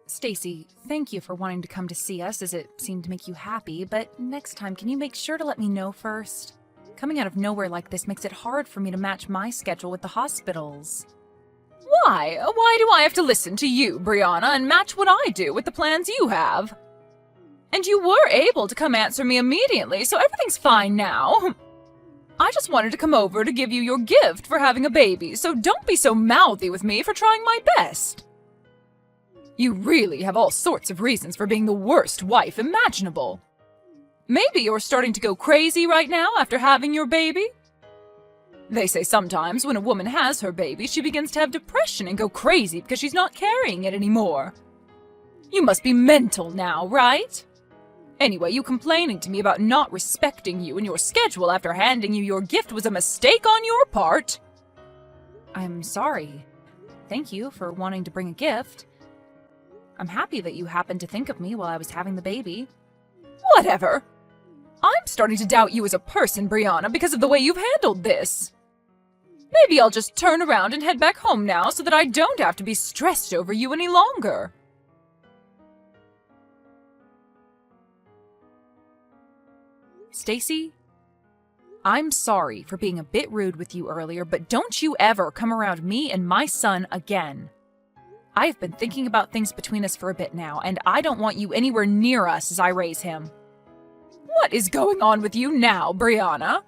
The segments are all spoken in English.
Stacy, thank you for wanting to come to see us as it seemed to make you happy, but next time can you make sure to let me know first? Coming out of nowhere like this makes it hard for me to match my schedule with the hospital's. Why? Why do I have to listen to you, Brianna, and match what I do with the plans you have? And you were able to come answer me immediately, so everything's fine now. I just wanted to come over to give you your gift for having a baby, so don't be so mouthy with me for trying my best. You really have all sorts of reasons for being the worst wife imaginable. Maybe you're starting to go crazy right now after having your baby? They say sometimes when a woman has her baby, she begins to have depression and go crazy because she's not carrying it anymore. You must be mental now, right? Anyway, you complaining to me about not respecting you and your schedule after handing you your gift was a mistake on your part. I'm sorry. Thank you for wanting to bring a gift. I'm happy that you happened to think of me while I was having the baby. Whatever. I'm starting to doubt you as a person, Brianna, because of the way you've handled this. Maybe I'll just turn around and head back home now so that I don't have to be stressed over you any longer. Stacy, I'm sorry for being a bit rude with you earlier, but don't you ever come around me and my son again. I have been thinking about things between us for a bit now, and I don't want you anywhere near us as I raise him. What is going on with you now, Brianna?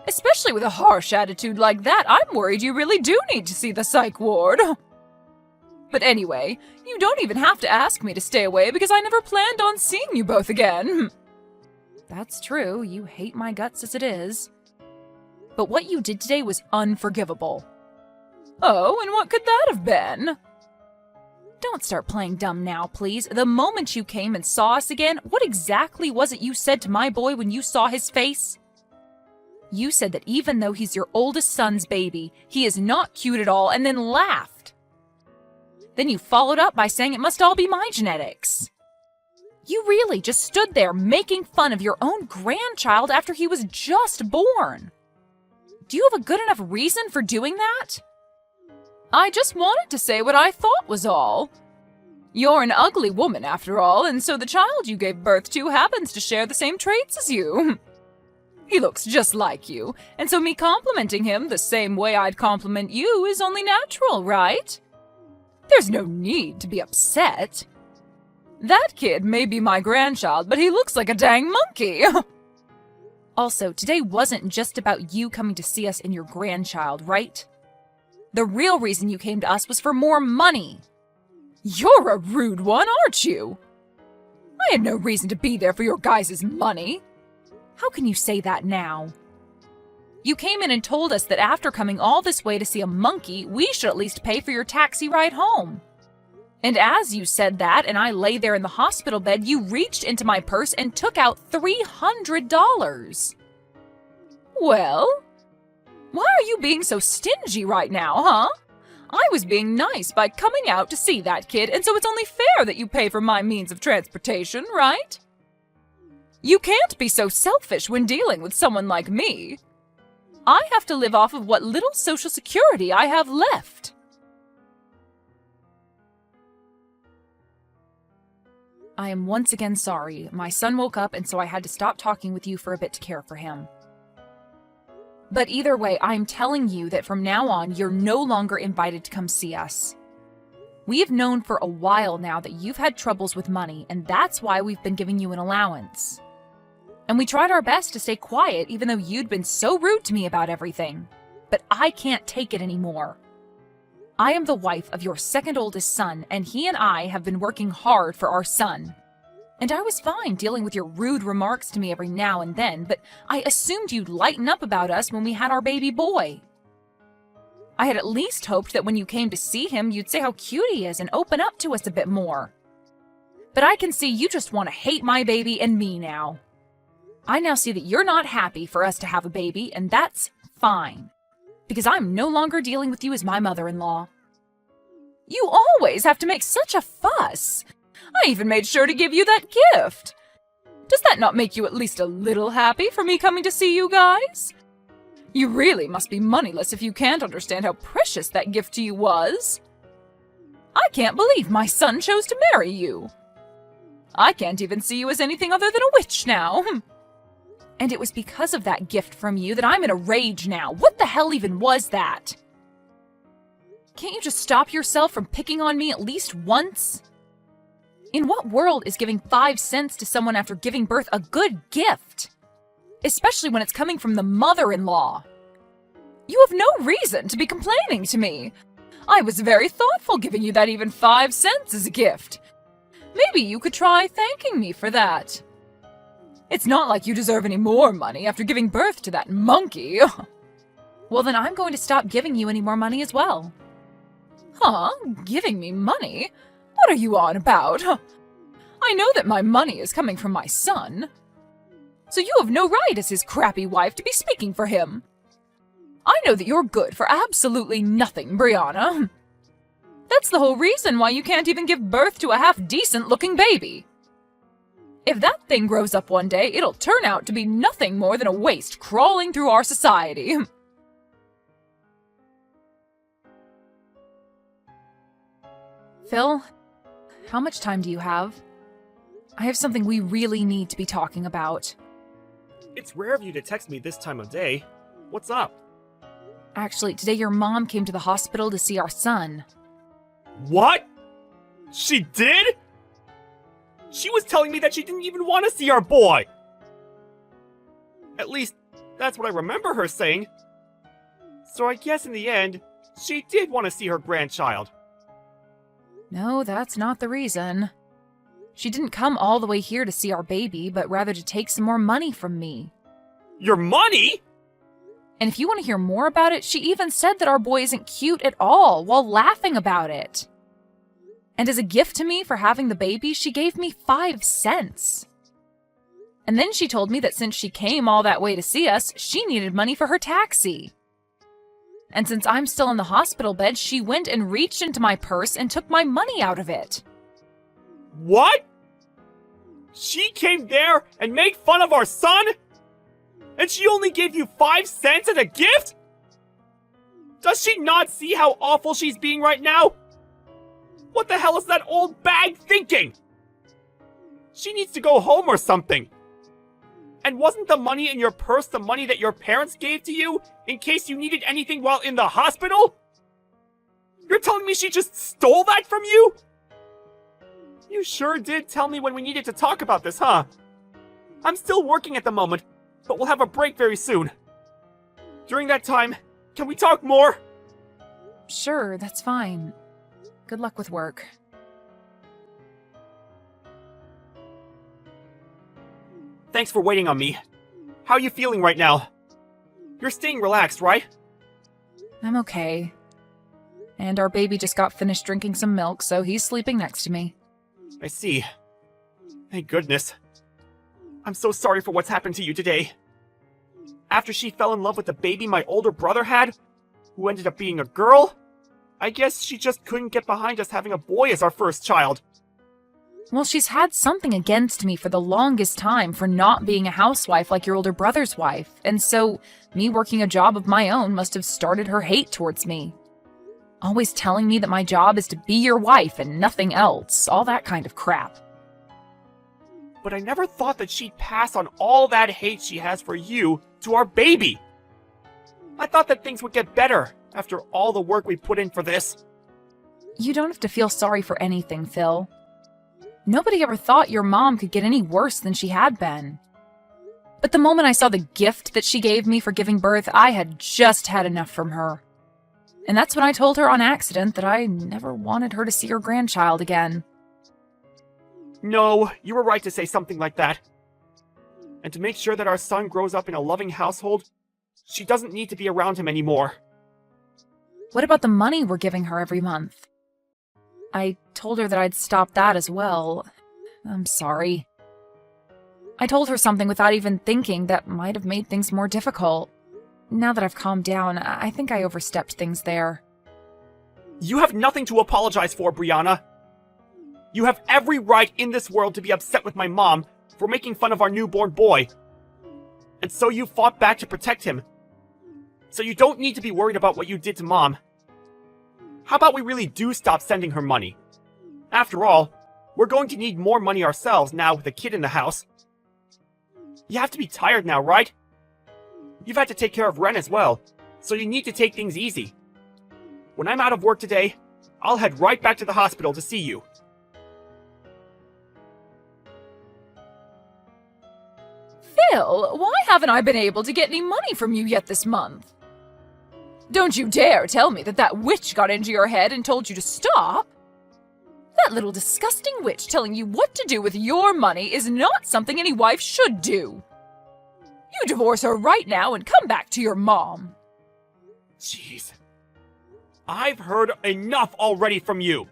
Especially with a harsh attitude like that, I'm worried you really do need to see the psych ward. But anyway, you don't even have to ask me to stay away because I never planned on seeing you both again. That's true, you hate my guts as it is. But what you did today was unforgivable. Oh, and what could that have been? Don't start playing dumb now, please. The moment you came and saw us again, what exactly was it you said to my boy when you saw his face? You said that even though he's your oldest son's baby, he is not cute at all, and then laughed. Then you followed up by saying it must all be my genetics. You really just stood there making fun of your own grandchild after he was just born. Do you have a good enough reason for doing that? I just wanted to say what I thought was all. You're an ugly woman after all, and so the child you gave birth to happens to share the same traits as you. He looks just like you, and so me complimenting him the same way I'd compliment you is only natural, right? There's no need to be upset. That kid may be my grandchild, but he looks like a dang monkey. Also, today wasn't just about you coming to see us and your grandchild, right? The real reason you came to us was for more money. You're a rude one, aren't you? I had no reason to be there for your guys' money. How can you say that now? You came in and told us that after coming all this way to see a monkey, we should at least pay for your taxi ride home. And as you said that, and I lay there in the hospital bed, you reached into my purse and took out $300. Well, why are you being so stingy right now, huh? I was being nice by coming out to see that kid, and so it's only fair that you pay for my means of transportation, right? You can't be so selfish when dealing with someone like me. I have to live off of what little social security I have left. I am once again sorry. My son woke up, and so I had to stop talking with you for a bit to care for him. But either way, I'm telling you that from now on, you're no longer invited to come see us. We have known for a while now that you've had troubles with money, and that's why we've been giving you an allowance. And we tried our best to stay quiet, even though you'd been so rude to me about everything. But I can't take it anymore. I am the wife of your second oldest son, and he and I have been working hard for our son. And I was fine dealing with your rude remarks to me every now and then, but I assumed you'd lighten up about us when we had our baby boy. I had at least hoped that when you came to see him, you'd say how cute he is and open up to us a bit more. But I can see you just want to hate my baby and me now. I now see that you're not happy for us to have a baby, and that's fine. Because I'm no longer dealing with you as my mother-in-law. You always have to make such a fuss. I even made sure to give you that gift. Does that not make you at least a little happy for me coming to see you guys? You really must be moneyless if you can't understand how precious that gift to you was. I can't believe my son chose to marry you. I can't even see you as anything other than a witch now. And it was because of that gift from you that I'm in a rage now. What the hell even was that? Can't you just stop yourself from picking on me at least once? In what world is giving 5 cents to someone after giving birth a good gift? Especially when it's coming from the mother-in-law. You have no reason to be complaining to me. I was very thoughtful giving you that even 5 cents as a gift. Maybe you could try thanking me for that. It's not like you deserve any more money after giving birth to that monkey. Well, then I'm going to stop giving you any more money as well. Huh? Giving me money? What are you on about? I know that my money is coming from my son. So you have no right as his crappy wife to be speaking for him. I know that you're good for absolutely nothing, Brianna. That's the whole reason why you can't even give birth to a half-decent looking baby. If that thing grows up one day, it'll turn out to be nothing more than a waste crawling through our society. Phil, how much time do you have? I have something we really need to be talking about. It's rare of you to text me this time of day. What's up? Actually, today your mom came to the hospital to see our son. What? She did? She was telling me that she didn't even want to see our boy! At least, that's what I remember her saying. So I guess in the end, she did want to see her grandchild. No, that's not the reason. She didn't come all the way here to see our baby, but rather to take some more money from me. Your money?! And if you want to hear more about it, she even said that our boy isn't cute at all, while laughing about it. And as a gift to me for having the baby, she gave me 5 cents. And then she told me that since she came all that way to see us, she needed money for her taxi. And since I'm still in the hospital bed, she went and reached into my purse and took my money out of it. What? She came there and made fun of our son? And she only gave you 5 cents as a gift? Does she not see how awful she's being right now? What the hell is that old bag thinking? She needs to go home or something. And wasn't the money in your purse the money that your parents gave to you in case you needed anything while in the hospital? You're telling me she just stole that from you? You sure did tell me when we needed to talk about this, huh? I'm still working at the moment, but we'll have a break very soon. During that time, can we talk more? Sure, that's fine. Good luck with work. Thanks for waiting on me. How are you feeling right now? You're staying relaxed, right? I'm okay. And our baby just got finished drinking some milk, so he's sleeping next to me. I see. Thank goodness. I'm so sorry for what's happened to you today. After she fell in love with the baby my older brother had, who ended up being a girl, I guess she just couldn't get behind us having a boy as our first child. Well, she's had something against me for the longest time for not being a housewife like your older brother's wife, and so me working a job of my own must have started her hate towards me. Always telling me that my job is to be your wife and nothing else, all that kind of crap. But I never thought that she'd pass on all that hate she has for you to our baby. I thought that things would get better after all the work we put in for this. You don't have to feel sorry for anything, Phil. Nobody ever thought your mom could get any worse than she had been. But the moment I saw the gift that she gave me for giving birth, I had just had enough from her. And that's when I told her on accident that I never wanted her to see her grandchild again. No, you were right to say something like that. And to make sure that our son grows up in a loving household, she doesn't need to be around him anymore. What about the money we're giving her every month? I told her that I'd stop that as well. I'm sorry. I told her something without even thinking that might have made things more difficult. Now that I've calmed down, I think I overstepped things there. You have nothing to apologize for, Brianna. You have every right in this world to be upset with my mom for making fun of our newborn boy. And so you fought back to protect him. So you don't need to be worried about what you did to Mom. How about we really do stop sending her money? After all, we're going to need more money ourselves now with a kid in the house. You have to be tired now, right? You've had to take care of Ren as well, so you need to take things easy. When I'm out of work today, I'll head right back to the hospital to see you. Phil, why haven't I been able to get any money from you yet this month? Don't you dare tell me that that witch got into your head and told you to stop. That little disgusting witch telling you what to do with your money is not something any wife should do. You divorce her right now and come back to your mom. Jeez. I've heard enough already from you.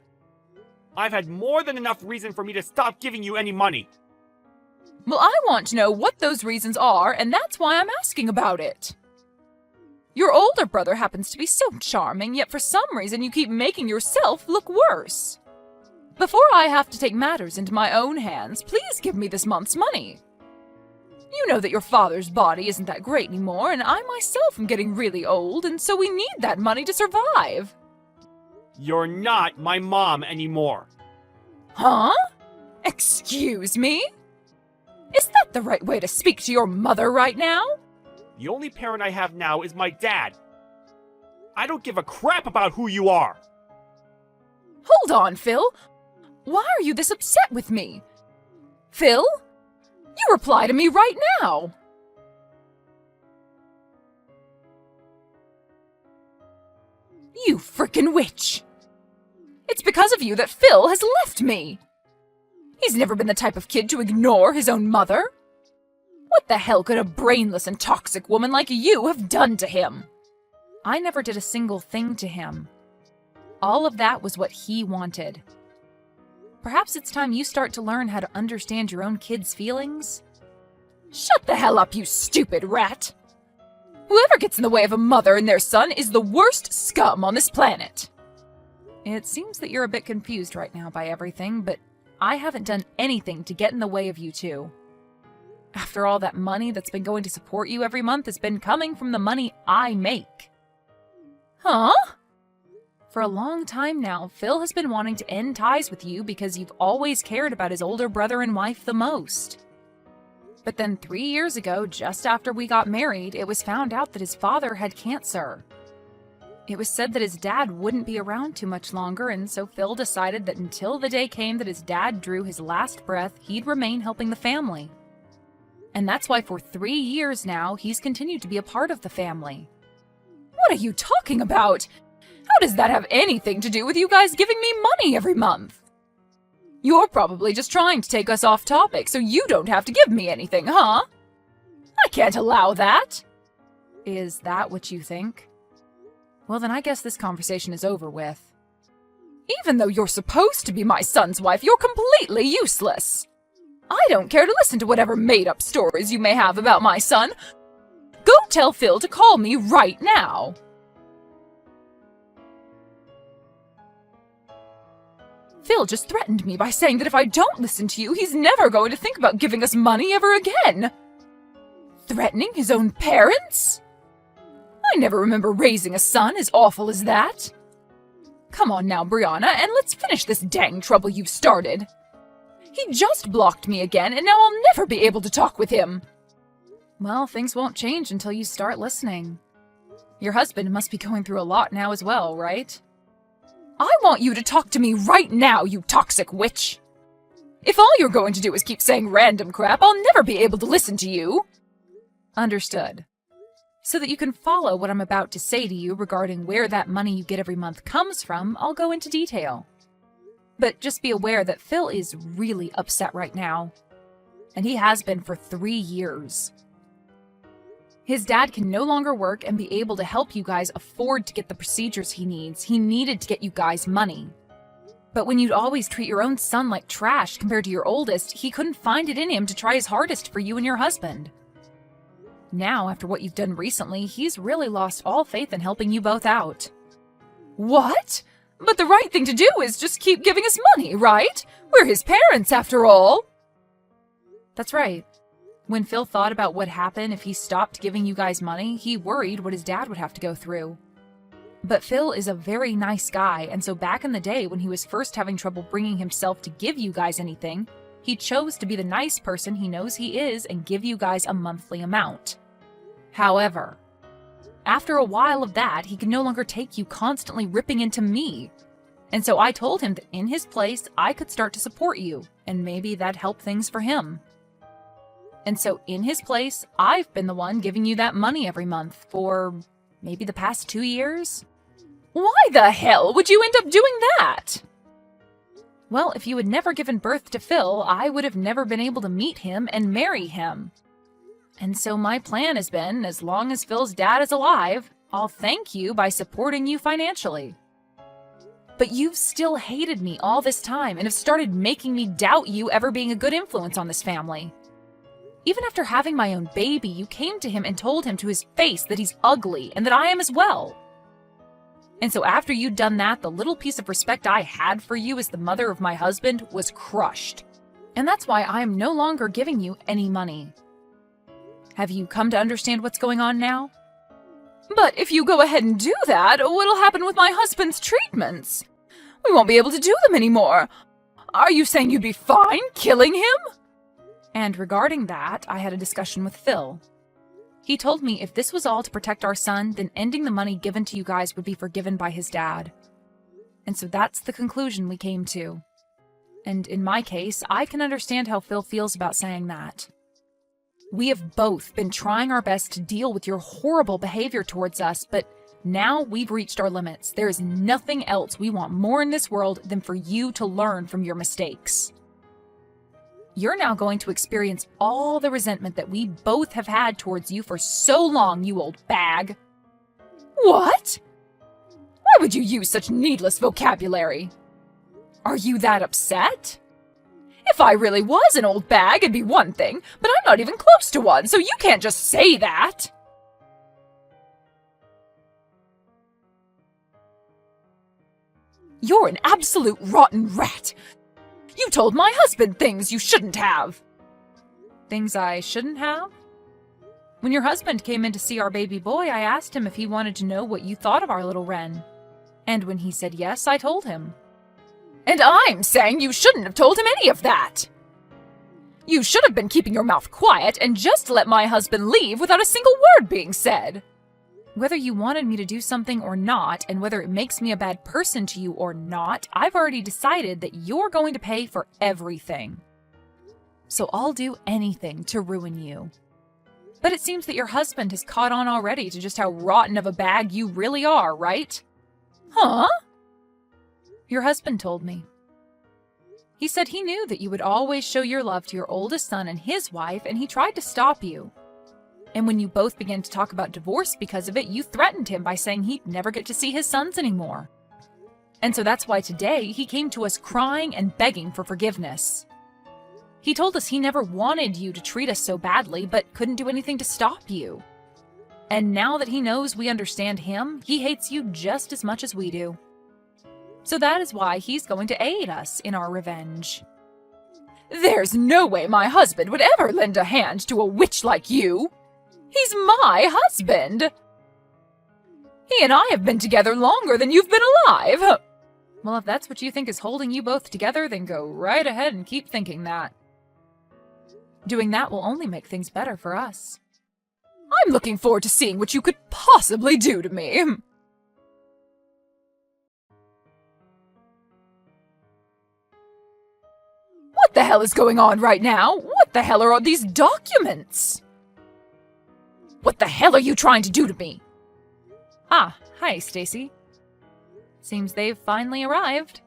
I've had more than enough reason for me to stop giving you any money. Well, I want to know what those reasons are, and that's why I'm asking about it. Your older brother happens to be so charming, yet for some reason you keep making yourself look worse. Before I have to take matters into my own hands, please give me this month's money. You know that your father's body isn't that great anymore, and I myself am getting really old, and so we need that money to survive. You're not my mom anymore. Huh? Excuse me? Is that the right way to speak to your mother right now? The only parent I have now is my dad. I don't give a crap about who you are. Hold on, Phil. Why are you this upset with me? Phil? You reply to me right now. You frickin' witch. It's because of you that Phil has left me. He's never been the type of kid to ignore his own mother. What the hell could a brainless and toxic woman like you have done to him? I never did a single thing to him. All of that was what he wanted. Perhaps it's time you start to learn how to understand your own kids' feelings. Shut the hell up, you stupid rat! Whoever gets in the way of a mother and their son is the worst scum on this planet. It seems that you're a bit confused right now by everything, but I haven't done anything to get in the way of you two. After all, that money that's been going to support you every month has been coming from the money I make. Huh? For a long time now, Phil has been wanting to end ties with you because you've always cared about his older brother and wife the most. But then 3 years ago, just after we got married, it was found out that his father had cancer. It was said that his dad wouldn't be around too much longer, and so Phil decided that until the day came that his dad drew his last breath, he'd remain helping the family. And that's why for 3 years now, he's continued to be a part of the family. What are you talking about? How does that have anything to do with you guys giving me money every month? You're probably just trying to take us off topic so you don't have to give me anything, huh? I can't allow that. Is that what you think? Well, then I guess this conversation is over with. Even though you're supposed to be my son's wife, you're completely useless. I don't care to listen to whatever made-up stories you may have about my son. Go tell Phil to call me right now. Phil just threatened me by saying that if I don't listen to you, he's never going to think about giving us money ever again. Threatening his own parents? I never remember raising a son as awful as that. Come on now, Brianna, and let's finish this dang trouble you've started. He just blocked me again, and now I'll never be able to talk with him. Well, things won't change until you start listening. Your husband must be going through a lot now as well, right? I want you to talk to me right now, you toxic witch. If all you're going to do is keep saying random crap, I'll never be able to listen to you. Understood. So that you can follow what I'm about to say to you regarding where that money you get every month comes from, I'll go into detail. But just be aware that Phil is really upset right now. And he has been for 3 years. His dad can no longer work and be able to help you guys afford to get the procedures he needs. He needed to get you guys money. But when you'd always treat your own son like trash compared to your oldest, he couldn't find it in him to try his hardest for you and your husband. Now, after what you've done recently, he's really lost all faith in helping you both out. What? But the right thing to do is just keep giving us money, right? We're his parents, after all. That's right. When Phil thought about what happened if he stopped giving you guys money, he worried what his dad would have to go through. But Phil is a very nice guy, and so back in the day when he was first having trouble bringing himself to give you guys anything, he chose to be the nice person he knows he is and give you guys a monthly amount. However, after a while of that, he could no longer take you constantly ripping into me. And so I told him that in his place, I could start to support you, and maybe that'd help things for him. And so in his place, I've been the one giving you that money every month for maybe the past 2 years. Why the hell would you end up doing that? Well, if you had never given birth to Phil, I would have never been able to meet him and marry him. And so my plan has been, as long as Phil's dad is alive, I'll thank you by supporting you financially. But you've still hated me all this time and have started making me doubt you ever being a good influence on this family. Even after having my own baby, you came to him and told him to his face that he's ugly and that I am as well. And so after you'd done that, the little piece of respect I had for you as the mother of my husband was crushed. And that's why I am no longer giving you any money. Have you come to understand what's going on now? But if you go ahead and do that, what'll happen with my husband's treatments? We won't be able to do them anymore. Are you saying you'd be fine killing him? And regarding that, I had a discussion with Phil. He told me if this was all to protect our son, then ending the money given to you guys would be forgiven by his dad. And so that's the conclusion we came to. And in my case, I can understand how Phil feels about saying that. We have both been trying our best to deal with your horrible behavior towards us, but now we've reached our limits. There is nothing else we want more in this world than for you to learn from your mistakes. You're now going to experience all the resentment that we both have had towards you for so long, you old bag. What? Why would you use such needless vocabulary? Are you that upset? If I really was an old bag, it'd be one thing, but I'm not even close to one, so you can't just say that. You're an absolute rotten rat. You told my husband things you shouldn't have. Things I shouldn't have? When your husband came in to see our baby boy, I asked him if he wanted to know what you thought of our little Wren. And when he said yes, I told him. And I'm saying you shouldn't have told him any of that. You should have been keeping your mouth quiet and just let my husband leave without a single word being said. Whether you wanted me to do something or not, and whether it makes me a bad person to you or not, I've already decided that you're going to pay for everything. So I'll do anything to ruin you. But it seems that your husband has caught on already to just how rotten of a bag you really are, right? Huh? Your husband told me. He said he knew that you would always show your love to your oldest son and his wife, and he tried to stop you. And when you both began to talk about divorce because of it, you threatened him by saying he'd never get to see his sons anymore. And so that's why today he came to us crying and begging for forgiveness. He told us he never wanted you to treat us so badly, but couldn't do anything to stop you. And now that he knows we understand him, he hates you just as much as we do. So that is why he's going to aid us in our revenge. There's no way my husband would ever lend a hand to a witch like you. He's my husband. He and I have been together longer than you've been alive. Well, if that's what you think is holding you both together, then go right ahead and keep thinking that. Doing that will only make things better for us. I'm looking forward to seeing what you could possibly do to me. What the hell is going on right now? What the hell are all these documents? What the hell are you trying to do to me? Ah, hi, Stacy. Seems they've finally arrived.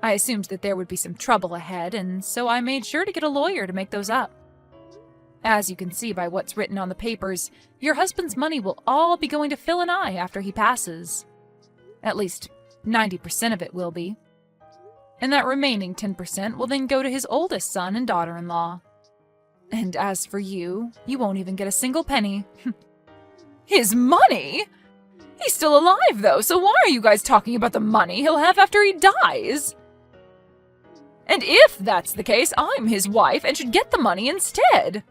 I assumed that there would be some trouble ahead, and so I made sure to get a lawyer to make those up. As you can see by what's written on the papers, your husband's money will all be going to Phil and I after he passes. At least 90% of it will be. And that remaining 10% will then go to his oldest son and daughter-in-law. And as for you, you won't even get a single penny. His money? He's still alive, though, so why are you guys talking about the money he'll have after he dies? And if that's the case, I'm his wife and should get the money instead.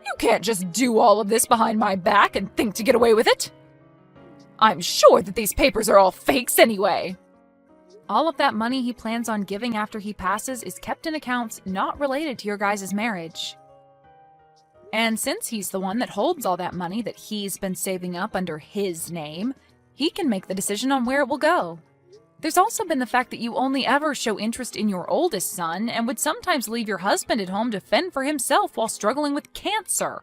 You can't just do all of this behind my back and think to get away with it. I'm sure that these papers are all fakes anyway. All of that money he plans on giving after he passes is kept in accounts not related to your guys' marriage. And since he's the one that holds all that money that he's been saving up under his name, he can make the decision on where it will go. There's also been the fact that you only ever show interest in your oldest son and would sometimes leave your husband at home to fend for himself while struggling with cancer.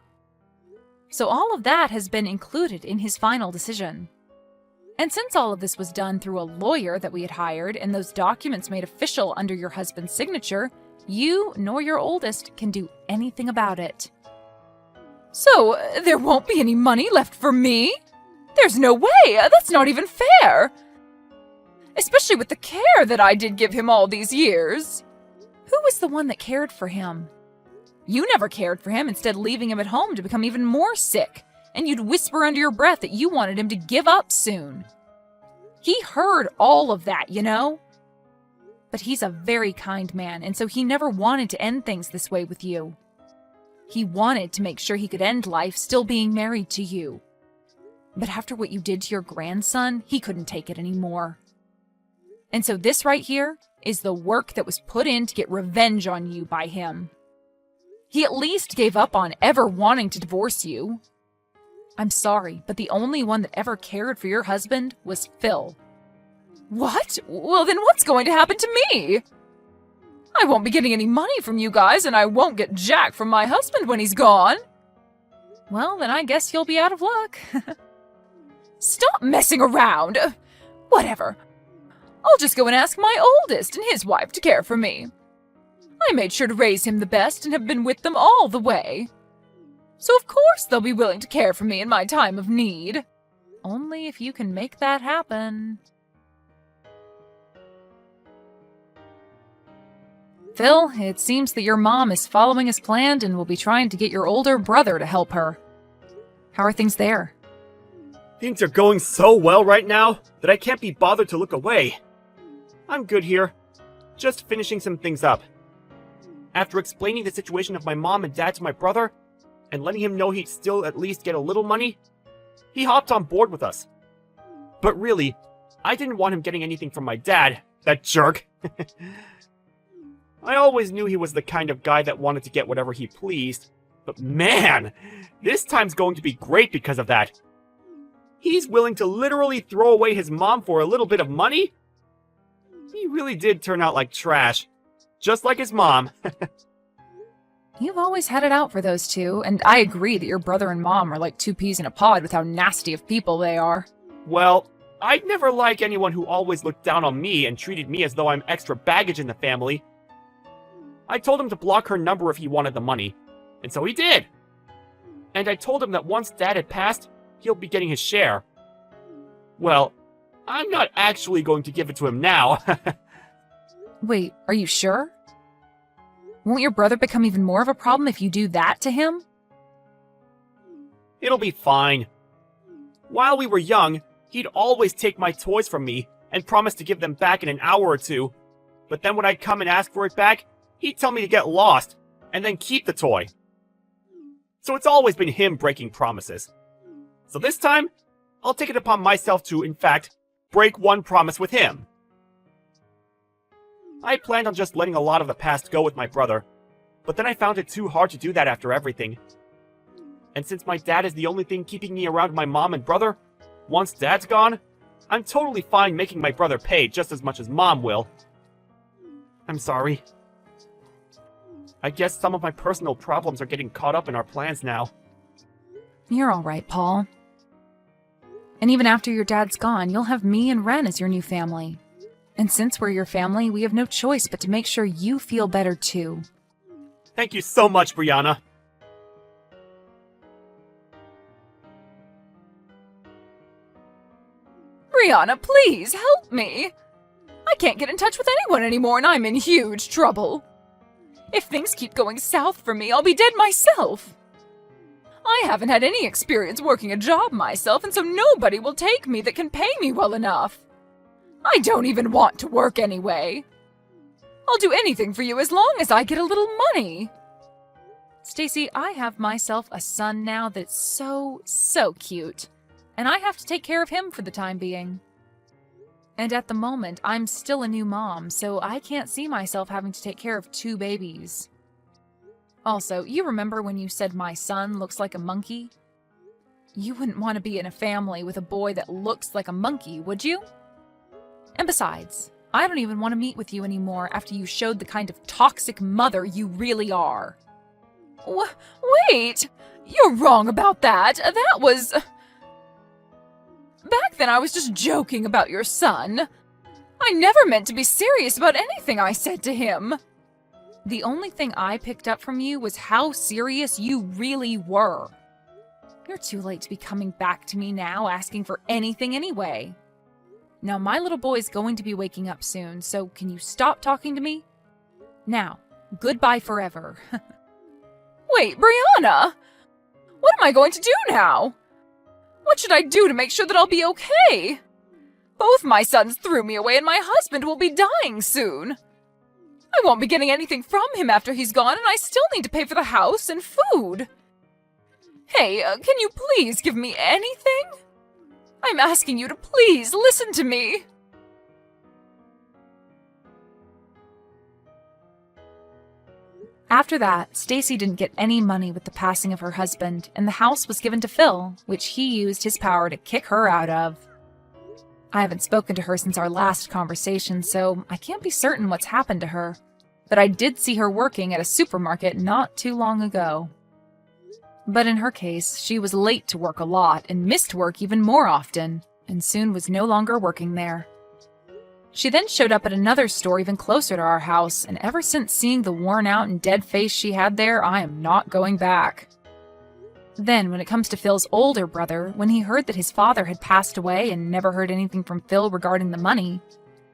So all of that has been included in his final decision. And since all of this was done through a lawyer that we had hired and those documents made official under your husband's signature, you nor your oldest can do anything about it. So, there won't be any money left for me? There's no way! That's not even fair! Especially with the care that I did give him all these years. Who was the one that cared for him? You never cared for him, instead leaving him at home to become even more sick, and you'd whisper under your breath that you wanted him to give up soon. He heard all of that, you know? But he's a very kind man, and so he never wanted to end things this way with you. He wanted to make sure he could end life still being married to you. But after what you did to your grandson, he couldn't take it anymore. And so this right here is the work that was put in to get revenge on you by him. He at least gave up on ever wanting to divorce you. I'm sorry, but the only one that ever cared for your husband was Phil. What? Well, then what's going to happen to me? I won't be getting any money from you guys, and I won't get jack from my husband when he's gone. Well, then I guess you'll be out of luck. Stop messing around! Whatever. I'll just go and ask my oldest and his wife to care for me. I made sure to raise him the best and have been with them all the way. So of course they'll be willing to care for me in my time of need. Only if you can make that happen. Phil, it seems that your mom is following as planned and will be trying to get your older brother to help her. How are things there? Things are going so well right now that I can't be bothered to look away. I'm good here. Just finishing some things up. After explaining the situation of my mom and dad to my brother, and letting him know he'd still at least get a little money, he hopped on board with us. But really, I didn't want him getting anything from my dad, that jerk. I always knew he was the kind of guy that wanted to get whatever he pleased, but man, this time's going to be great because of that. He's willing to literally throw away his mom for a little bit of money? He really did turn out like trash, just like his mom. You've always had it out for those two, and I agree that your brother and mom are like two peas in a pod with how nasty of people they are. Well, I'd never like anyone who always looked down on me and treated me as though I'm extra baggage in the family. I told him to block her number if he wanted the money, and so he did. And I told him that once Dad had passed, he'll be getting his share. Well, I'm not actually going to give it to him now. Wait, are you sure? Won't your brother become even more of a problem if you do that to him? It'll be fine. While we were young, he'd always take my toys from me and promise to give them back in an hour or two. But then when I'd come and ask for it back, he'd tell me to get lost, and then keep the toy. So it's always been him breaking promises. So this time, I'll take it upon myself to, in fact, break one promise with him. I planned on just letting a lot of the past go with my brother, but then I found it too hard to do that after everything. And since my dad is the only thing keeping me around my mom and brother, once Dad's gone, I'm totally fine making my brother pay just as much as Mom will. I'm sorry. I guess some of my personal problems are getting caught up in our plans now. You're all right, Paul. And even after your dad's gone, you'll have me and Ren as your new family. And since we're your family, we have no choice but to make sure you feel better too. Thank you so much, Brianna. Brianna, please help me. I can't get in touch with anyone anymore and I'm in huge trouble. If things keep going south for me, I'll be dead myself. I haven't had any experience working a job myself, and so nobody will take me that can pay me well enough. I don't even want to work anyway. I'll do anything for you as long as I get a little money. Stacy, I have myself a son now that's so cute. and I have to take care of him for the time being. And at the moment, I'm still a new mom, so I can't see myself having to take care of 2 babies. Also, you remember when you said my son looks like a monkey? You wouldn't want to be in a family with a boy that looks like a monkey, would you? And besides, I don't even want to meet with you anymore after you showed the kind of toxic mother you really are. Wait! You're wrong about that. That was... Back then I was just joking about your son. I never meant to be serious about anything I said to him. The only thing I picked up from you was how serious you really were. You're too late to be coming back to me now asking for anything anyway. Now, my little boy's going to be waking up soon, so can you stop talking to me? Now, goodbye forever. Wait, Brianna! What am I going to do now? What should I do to make sure that I'll be okay? Both my sons threw me away and my husband will be dying soon. I won't be getting anything from him after he's gone, and I still need to pay for the house and food. Hey, can you please give me anything? I'm asking you to please listen to me. After that, Stacy didn't get any money with the passing of her husband, and the house was given to Phil, which he used his power to kick her out of. I haven't spoken to her since our last conversation, so I can't be certain what's happened to her. But I did see her working at a supermarket not too long ago. But in her case, she was late to work a lot and missed work even more often, and soon was no longer working there. She then showed up at another store even closer to our house, and ever since seeing the worn out and dead face she had there, I am not going back. Then, when it comes to Phil's older brother, when he heard that his father had passed away and never heard anything from Phil regarding the money,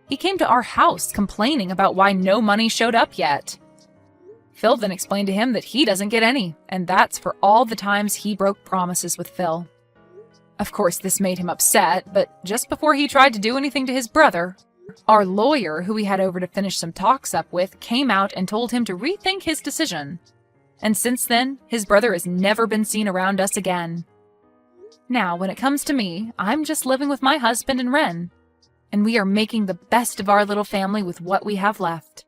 he came to our house complaining about why no money showed up yet. Phil then explained to him that he doesn't get any, and that's for all the times he broke promises with Phil. Of course, this made him upset, but just before he tried to do anything to his brother, our lawyer, who he had over to finish some talks up with, came out and told him to rethink his decision. And since then, his brother has never been seen around us again. Now, when it comes to me, I'm just living with my husband and Ren, and we are making the best of our little family with what we have left.